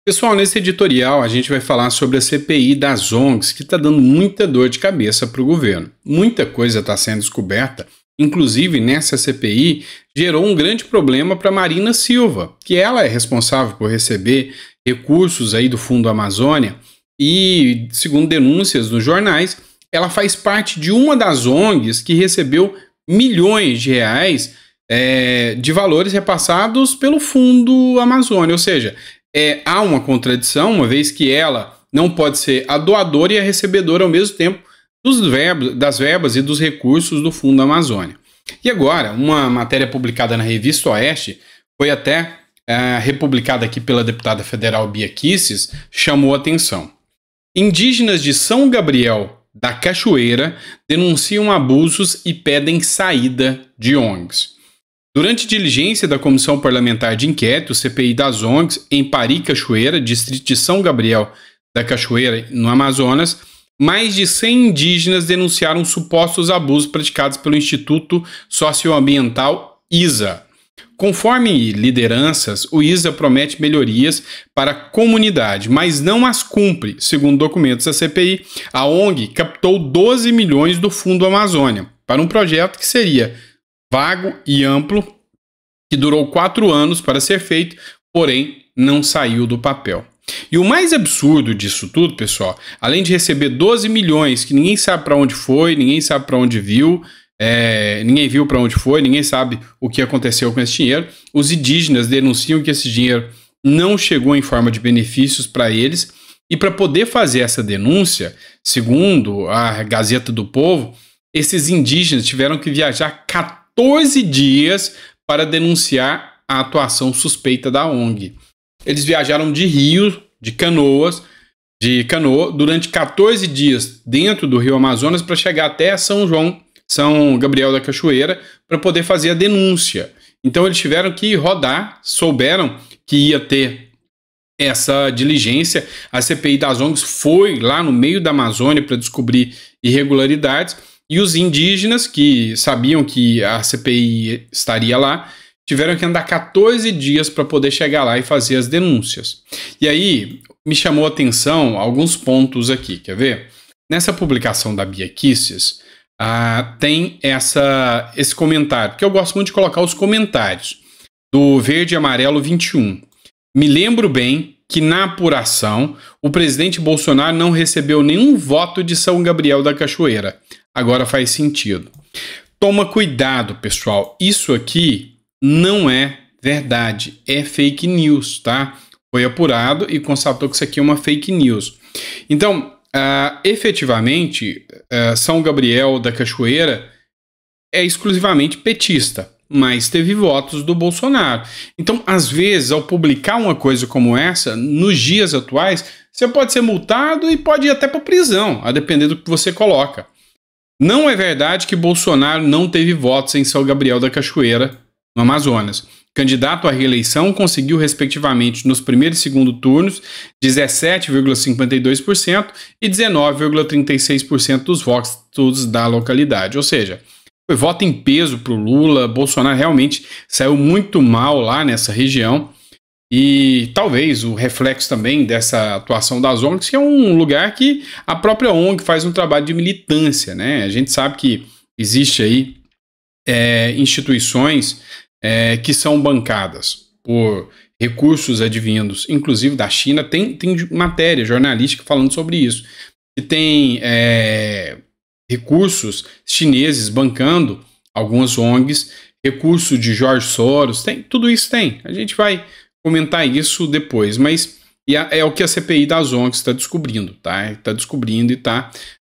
Pessoal, nesse editorial a gente vai falar sobre a CPI das ONGs, que está dando muita dor de cabeça para o governo. Muita coisa está sendo descoberta, inclusive nessa CPI gerou um grande problema para Marina Silva, que ela é responsável por receber recursos aí do Fundo Amazônia e, segundo denúncias nos jornais, ela faz parte de uma das ONGs que recebeu milhões de reais de valores repassados pelo Fundo Amazônia, ou seja, há uma contradição, uma vez que ela não pode ser a doadora e a recebedora ao mesmo tempo das verbas e dos recursos do Fundo Amazônia. E agora, uma matéria publicada na Revista Oeste, foi até republicada aqui pela deputada federal Bia Kicis, chamou a atenção. Indígenas de São Gabriel da Cachoeira denunciam abusos e pedem saída de ONGs. Durante diligência da Comissão Parlamentar de Inquérito, CPI das ONGs, em Pari Cachoeira, distrito de São Gabriel da Cachoeira, no Amazonas, mais de 100 indígenas denunciaram supostos abusos praticados pelo Instituto Socioambiental ISA. Conforme lideranças, o ISA promete melhorias para a comunidade, mas não as cumpre. Segundo documentos da CPI, a ONG captou 12 milhões do Fundo Amazônia para um projeto que seria vago e amplo, que durou 4 anos para ser feito, porém não saiu do papel. E o mais absurdo disso tudo, pessoal, além de receber 12 milhões, que ninguém sabe para onde foi, ninguém sabe para onde viu, ninguém viu para onde foi, ninguém sabe o que aconteceu com esse dinheiro, os indígenas denunciam que esse dinheiro não chegou em forma de benefícios para eles, e para poder fazer essa denúncia, segundo a Gazeta do Povo, esses indígenas tiveram que viajar 14 dias para denunciar a atuação suspeita da ONG. Eles viajaram de Rio, de canoa, durante 14 dias dentro do Rio Amazonas para chegar até São Gabriel da Cachoeira para poder fazer a denúncia. Então eles tiveram que rodar, souberam que ia ter essa diligência. A CPI das ONGs foi lá no meio da Amazônia para descobrir irregularidades. E os indígenas, que sabiam que a CPI estaria lá, tiveram que andar 14 dias para poder chegar lá e fazer as denúncias. E aí me chamou a atenção alguns pontos aqui, quer ver? Nessa publicação da Bia Kicis, tem esse comentário, porque eu gosto muito de colocar os comentários, do Verde e Amarelo 21. Me lembro bem que na apuração o presidente Bolsonaro não recebeu nenhum voto de São Gabriel da Cachoeira. Agora faz sentido. Toma cuidado, pessoal. Isso aqui não é verdade. É fake news, tá? Foi apurado e constatou que isso aqui é uma fake news. Então, efetivamente, São Gabriel da Cachoeira é exclusivamente petista, mas teve votos do Bolsonaro. Então, às vezes, ao publicar uma coisa como essa, nos dias atuais, você pode ser multado e pode ir até para prisão, a depender do que você coloca. Não é verdade que Bolsonaro não teve votos em São Gabriel da Cachoeira, no Amazonas. Candidato à reeleição conseguiu, respectivamente, nos primeiro e segundo turnos, 17,52% e 19,36% dos votos da localidade. Ou seja, foi voto em peso para o Lula. Bolsonaro realmente saiu muito mal lá nessa região. E talvez o reflexo também dessa atuação das ONGs, que é um lugar que a própria ONG faz um trabalho de militância, né? A gente sabe que existe aí instituições que são bancadas por recursos advindos, inclusive da China. Tem matéria jornalística falando sobre isso. E tem recursos chineses bancando algumas ONGs, recursos de George Soros, tudo isso tem. A gente vai comentar isso depois, mas é o que a CPI das ONGs está descobrindo, tá? Está descobrindo e está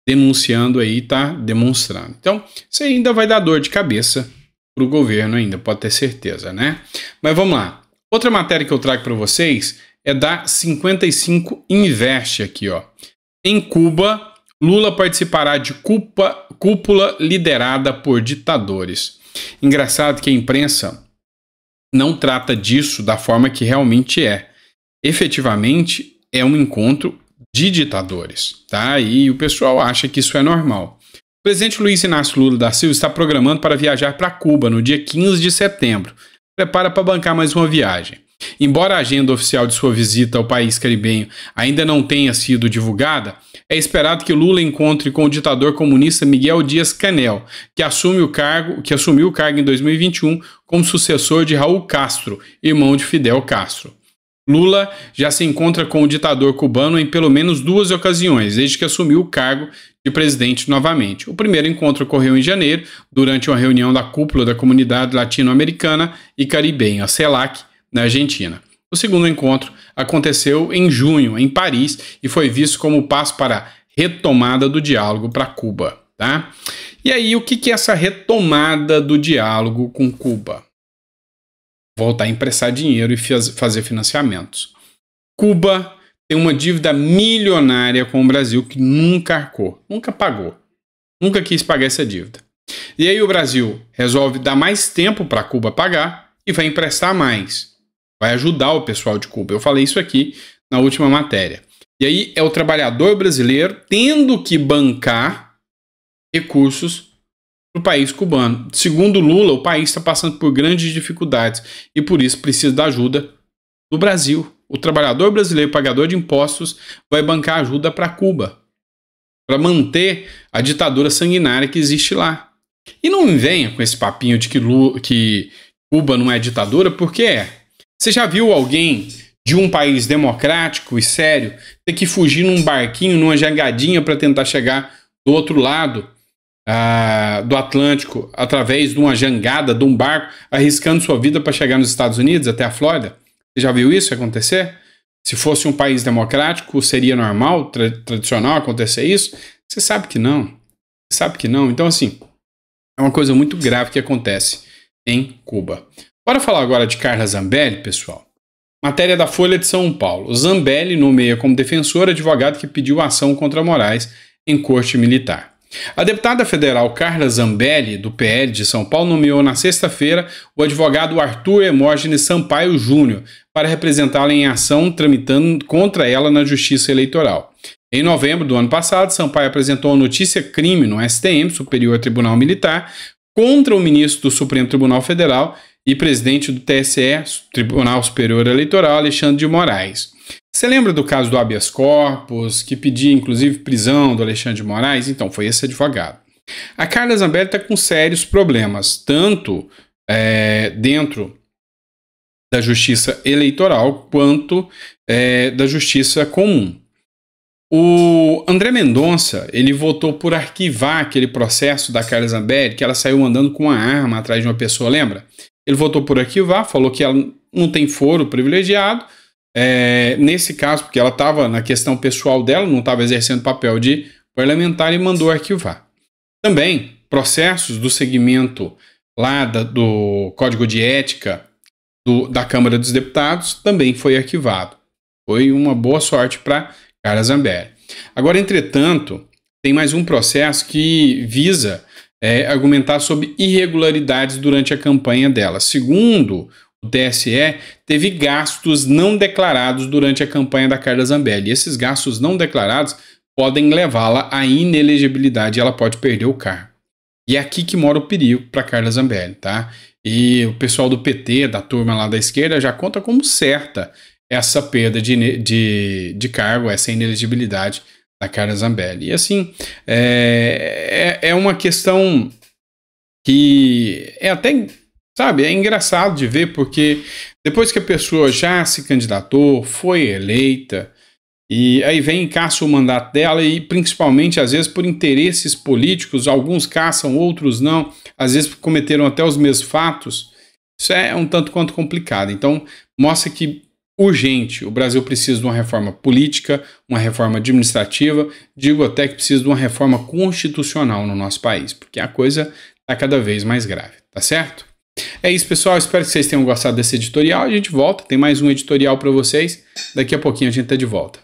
denunciando aí, está demonstrando. Então, isso ainda vai dar dor de cabeça para o governo ainda, pode ter certeza, né? Mas vamos lá. Outra matéria que eu trago para vocês é da 55 Invest aqui, ó. Em Cuba, Lula participará de cúpula liderada por ditadores. Engraçado que a imprensa não trata disso da forma que realmente é. Efetivamente, é um encontro de ditadores, tá? E o pessoal acha que isso é normal. O presidente Luiz Inácio Lula da Silva está programando para viajar para Cuba no dia 15 de setembro. Prepara para bancar mais uma viagem. Embora a agenda oficial de sua visita ao país caribenho ainda não tenha sido divulgada, é esperado que Lula encontre com o ditador comunista Miguel Dias-Canel, que assumiu o cargo em 2021 como sucessor de Raul Castro, irmão de Fidel Castro. Lula já se encontra com o ditador cubano em pelo menos 2 ocasiões, desde que assumiu o cargo de presidente novamente. O primeiro encontro ocorreu em janeiro, durante uma reunião da cúpula da Comunidade Latino-Americana e Caribenha, a CELAC, na Argentina. O segundo encontro aconteceu em junho, em Paris, e foi visto como passo para a retomada do diálogo para Cuba. Tá? E aí, o que é essa retomada do diálogo com Cuba? Voltar a emprestar dinheiro e fazer financiamentos. Cuba tem uma dívida milionária com o Brasil que nunca arcou, nunca pagou, nunca quis pagar essa dívida. E aí o Brasil resolve dar mais tempo para Cuba pagar e vai emprestar mais. Vai ajudar o pessoal de Cuba. Eu falei isso aqui na última matéria. E aí é o trabalhador brasileiro tendo que bancar recursos para o país cubano. Segundo Lula, o país está passando por grandes dificuldades e por isso precisa da ajuda do Brasil. O trabalhador brasileiro, pagador de impostos, vai bancar ajuda para Cuba, para manter a ditadura sanguinária que existe lá. E não me venha com esse papinho de que Cuba não é ditadura, porque é. Você já viu alguém de um país democrático e sério ter que fugir num barquinho, numa jangadinha para tentar chegar do outro lado do Atlântico através de uma jangada, de um barco, arriscando sua vida para chegar nos Estados Unidos, até a Flórida? Você já viu isso acontecer? Se fosse um país democrático, seria normal, tradicional acontecer isso? Você sabe que não. Você sabe que não. Então, assim, é uma coisa muito grave que acontece em Cuba. Bora falar agora de Carla Zambelli, pessoal. Matéria da Folha de São Paulo. Zambelli nomeia como defensor advogado que pediu ação contra Moraes em corte militar. A deputada federal Carla Zambelli, do PL de São Paulo, nomeou na sexta-feira o advogado Arthur Hermógenes Sampaio Júnior para representá-la em ação tramitando contra ela na Justiça Eleitoral. Em novembro do ano passado, Sampaio apresentou a notícia-crime no STM, Superior Tribunal Militar, contra o ministro do Supremo Tribunal Federal e presidente do TSE, Tribunal Superior Eleitoral, Alexandre de Moraes. Você lembra do caso do habeas corpus, que pedia inclusive prisão do Alexandre de Moraes? Então, foi esse advogado. A Carla Zambelli está com sérios problemas, tanto dentro da justiça eleitoral quanto da justiça comum. O André Mendonça, ele votou por arquivar aquele processo da Carla Zambelli, que ela saiu andando com uma arma atrás de uma pessoa, lembra? Ele votou por arquivar, falou que ela não tem foro privilegiado, nesse caso, porque ela estava na questão pessoal dela, não estava exercendo papel de parlamentar e mandou arquivar. Também, processos do segmento lá do Código de Ética da Câmara dos Deputados também foi arquivado. Foi uma boa sorte para Carla Zambelli. Agora, entretanto, tem mais um processo que visa argumentar sobre irregularidades durante a campanha dela. Segundo o TSE, teve gastos não declarados durante a campanha da Carla Zambelli. E esses gastos não declarados podem levá-la à inelegibilidade e ela pode perder o cargo. E é aqui que mora o perigo para Carla Zambelli, tá? E o pessoal do PT, da turma lá da esquerda, já conta como certa essa perda de cargo, essa inelegibilidade da Carla Zambelli. E assim, é uma questão que é até, sabe, é engraçado de ver, porque depois que a pessoa já se candidatou, foi eleita, e aí vem e caça o mandato dela, e principalmente, às vezes, por interesses políticos, alguns caçam, outros não, às vezes cometeram até os mesmos fatos, isso é um tanto quanto complicado. Então, mostra que urgente, o Brasil precisa de uma reforma política, uma reforma administrativa, digo até que precisa de uma reforma constitucional no nosso país, porque a coisa está cada vez mais grave, tá certo? É isso, pessoal, espero que vocês tenham gostado desse editorial, a gente volta, tem mais um editorial para vocês, daqui a pouquinho a gente tá de volta.